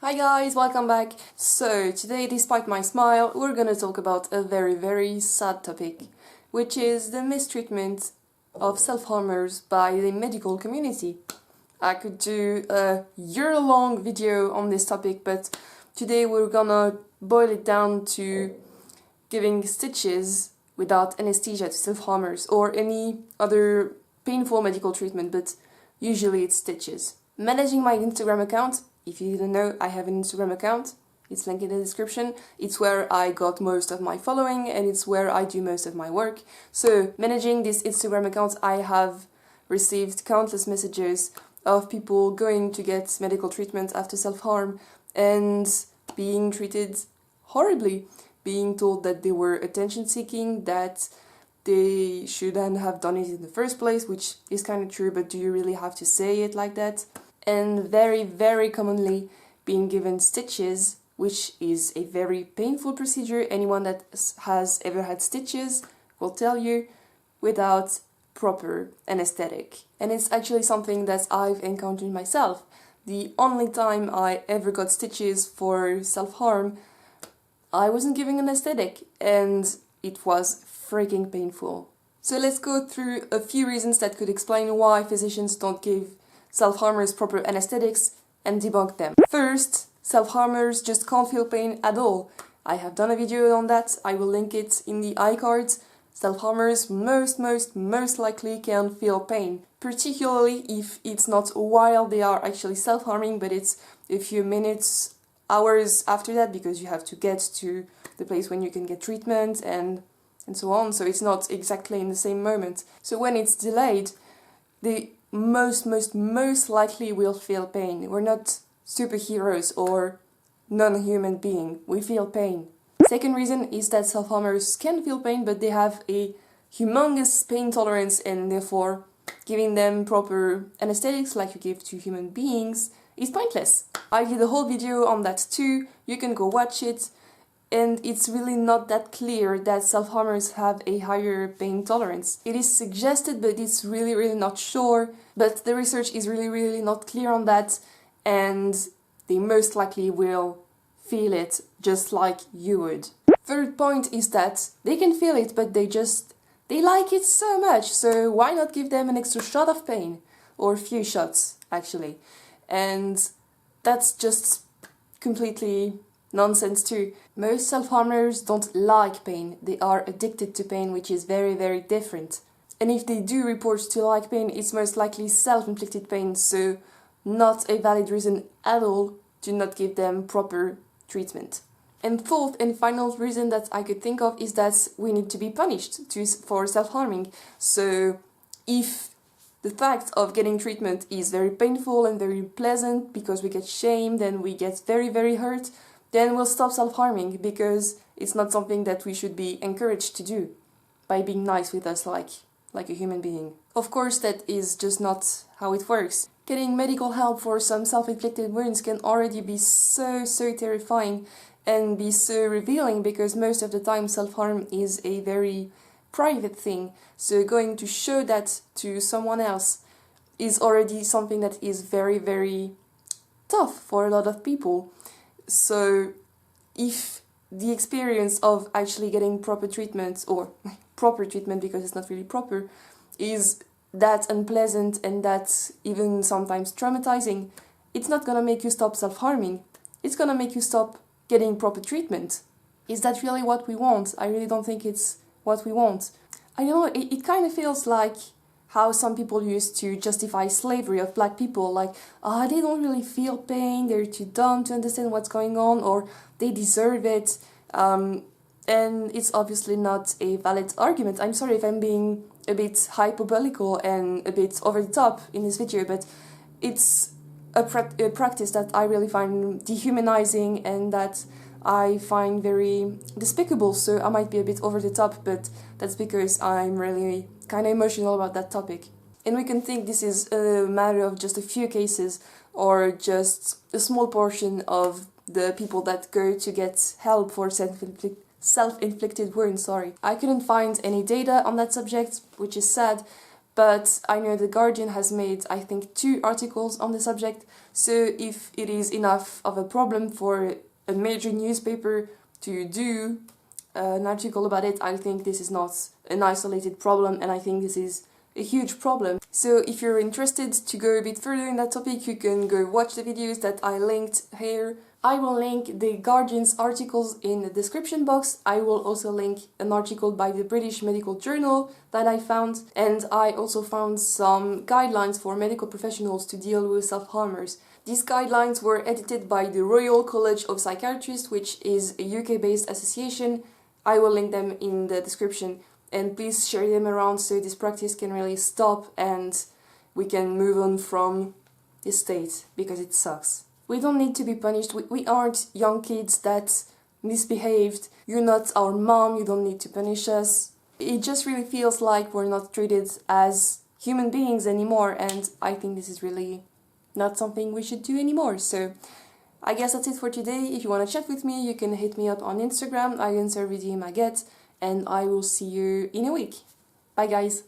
Hi guys, welcome back. So today, despite my smile, we're gonna talk about a very sad topic, which is the mistreatment of self-harmers by the medical community. I could do a year-long video on this topic, but today we're gonna boil it down to giving stitches without anesthesia to self-harmers or any other painful medical treatment, but usually it's stitches. Managing my Instagram account. If you didn't know, I have an Instagram account. It's linked in the description. It's where I got most of my following and it's where I do most of my work. So, managing this Instagram account, I have received countless messages of people going to get medical treatment after self-harm and being treated horribly, being told that they were attention-seeking, that they shouldn't have done it in the first place, which is kind of true, but do you really have to say it like that? And very commonly being given stitches, which is a very painful procedure. Anyone that has ever had stitches will tell you, without proper anesthetic. And it's actually something that I've encountered myself. The only time I ever got stitches for self-harm, I wasn't giving anesthetic and it was freaking painful. So let's go through a few reasons that could explain why physicians don't give self-harmers proper anesthetics and debunk them. First, self-harmers just can't feel pain at all. I have done a video on that, I will link it in the iCards. Self-harmers most likely can feel pain, particularly if it's not while they are actually self-harming, but it's a few minutes, hours after that, because you have to get to the place when you can get treatment and so on, so it's not exactly in the same moment. So when it's delayed, they most likely will feel pain. We're not superheroes or non-human being. We feel pain. Second reason is that self-harmers can feel pain, but they have a humongous pain tolerance, and therefore giving them proper anesthetics like you give to human beings is pointless. I did a whole video on that too. You can go watch it. And it's really not that clear that self-harmers have a higher pain tolerance. It is suggested, but it's really not sure. But the research is really not clear on that, and they most likely will feel it just like you would. Third point is that they can feel it, but they like it so much, so why not give them an extra shot of pain? Or a few shots, actually. And that's just completely nonsense too. Most self-harmers don't like pain, they are addicted to pain, which is very different. And if they do report to like pain, it's most likely self-inflicted pain, so not a valid reason at all to not give them proper treatment. And fourth and final reason that I could think of is that we need to be punished for self-harming. So if the fact of getting treatment is very painful and very pleasant because we get shamed and we get very hurt, then we'll stop self-harming, because it's not something that we should be encouraged to do by being nice with us like a human being. Of course, that is just not how it works. Getting medical help for some self-inflicted wounds can already be so terrifying and be so revealing, because most of the time self-harm is a very private thing. So going to show that to someone else is already something that is very tough for a lot of people. So if the experience of actually getting proper treatment, or proper treatment because it's not really proper, is that unpleasant and that even sometimes traumatizing, it's not gonna make you stop self-harming. It's gonna make you stop getting proper treatment. Is that really what we want? I really don't think it's what we want. I don't know, it kind of feels like how some people used to justify slavery of black people, like, they don't really feel pain, they're too dumb to understand what's going on, or they deserve it. And it's obviously not a valid argument. I'm sorry if I'm being a bit hyperbolical and a bit over the top in this video, but it's a practice that I really find dehumanizing and that I find very despicable. So I might be a bit over the top, but that's because I'm really kind of emotional about that topic. And we can think this is a matter of just a few cases, or just a small portion of the people that go to get help for self-inflicted wounds, I couldn't find any data on that subject, which is sad, but I know The Guardian has made, I think, 2 articles on the subject, so if it is enough of a problem for a major newspaper to do an article about it, I think this is not an isolated problem, and I think this is a huge problem. So if you're interested to go a bit further in that topic, you can go watch the videos that I linked here. I will link The Guardian's articles in the description box. I will also link an article by the British Medical Journal that I found, and I also found some guidelines for medical professionals to deal with self-harmers. These guidelines were edited by the Royal College of Psychiatrists, which is a UK-based association. I will link them in the description, and please share them around so this practice can really stop and we can move on from this state, because it sucks. We don't need to be punished. We aren't young kids that misbehaved. You're not our mom, you don't need to punish us. It just really feels like we're not treated as human beings anymore, and I think this is really not something we should do anymore. So I guess that's it for today. If you want to chat with me, you can hit me up on Instagram. I answer every DM I get, and I will see you in a week. Bye guys!